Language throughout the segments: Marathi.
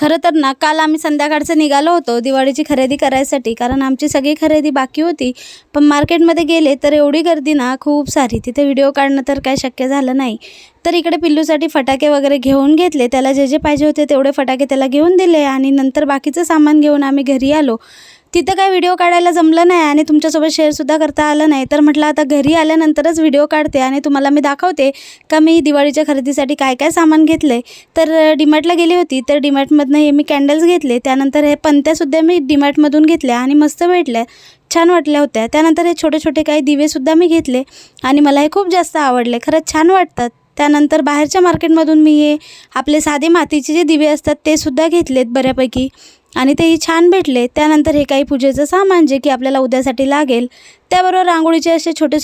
खरं तर ना काल आम्ही संध्याकाळचं निघालो होतो दिवाळीची खरेदी करायसाठी, कारण आमची सगळी खरेदी बाकी होती. पण मार्केटमध्ये गेले तर एवढी गर्दी ना खूप सारी, तिथे व्हिडिओ काढणं तर काही शक्य झालं नाही. तर इकडे पिल्लूसाठी फटाके वगैरे घेऊन घेतले, त्याला जे जे पाहिजे होते तेवढे फटाके त्याला घेऊन दिले आणि नंतर बाकीचं सामान घेऊन आम्ही घरी आलो. तिथं काही व्हिडिओ काढायला जमलं नाही आणि तुमच्यासोबत शेअरसुद्धा करता आलं नाही. तर म्हटलं आता घरी आल्यानंतरच व्हिडिओ काढते आणि तुम्हाला मी दाखवते का मी दिवाळीच्या खरेदीसाठी काय काय सामान घेतलं. तर डीमार्टला गेली होती, तर डीमार्टमधनं हे मी कॅन्डल्स घेतले. त्यानंतर हे पणत्यासुद्धा मी डीमार्टमधून घेतल्या आणि मस्त भेटल्या, छान वाटल्या होत्या. त्यानंतर हे छोटे छोटे काही दिवेसुद्धा मी घेतले आणि मला हे खूप जास्त आवडले, खरंच छान वाटतात. त्यानंतर बाहेरच्या मार्केटमधून मी हे आपले साधे मातीचे जे दिवे असतात ते सुद्धा घेतलेत बऱ्यापैकी आणि तेही छान भेटले. त्यानंतर हे काही पूजेचं सामान जे की आपल्याला उद्यासाठी लागेल, त्याबरोबर रांगोळीचे असे छोटे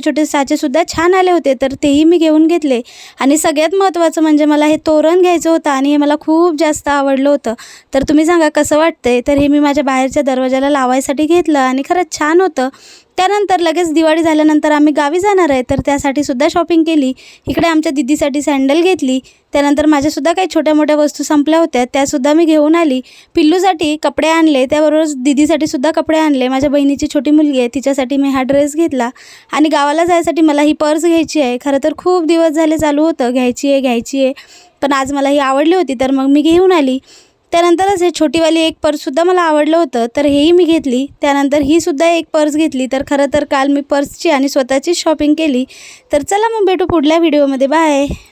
छोटे साचेसुद्धा छान आले होते, तर तेही मी घेऊन घेतले. आणि सगळ्यात महत्त्वाचं म्हणजे मला हे तोरण घ्यायचं होतं आणि हे मला खूप जास्त आवडलं होतं. तर तुम्ही सांगा कसं वाटतंय. तर हे मी माझ्या बाहेरच्या दरवाजाला लावायसाठी घेतलं आणि खरंच छान होतं. त्यानंतर लगेच दिवाळी झाल्यानंतर आम्ही गावी जाणार आहे, तर त्यासाठी सुद्धा शॉपिंग केली. इकडे आमच्या दीदीसाठी सँडल घेतली. त्यानंतर माझ्यासुद्धा काही छोट्या मोठ्या वस्तू संपल्या होत्या, त्यासुद्धा मी घेऊन आली. पिल्लूसाठी कपडे आणले, त्याबरोबर दीदीसाठी सुद्धा कपडे आणले. माझ्या बहिणीची छोटी मुलगी आहे, तिच्यासाठी मी हा ड्रेस घेतला. आणि गावाला जायसाठी मला ही पर्स घ्यायची आहे. खरं तर खूप दिवस झाले चालू होतं घ्यायची आहे, पण आज मला ही आवडली होती, तर मग मी घेऊन आली. त्यानंतरच हे छोटीवाली एक पर्ससुद्धा मला आवडलं होतं, तर हेही मी घेतली. त्यानंतर ही सुद्धा एक पर्स घेतली. तर खरं तर काल मी पर्सची आणि स्वतःची शॉपिंग केली. तर चला मग भेटू पुढल्या व्हिडिओमध्ये. बाय.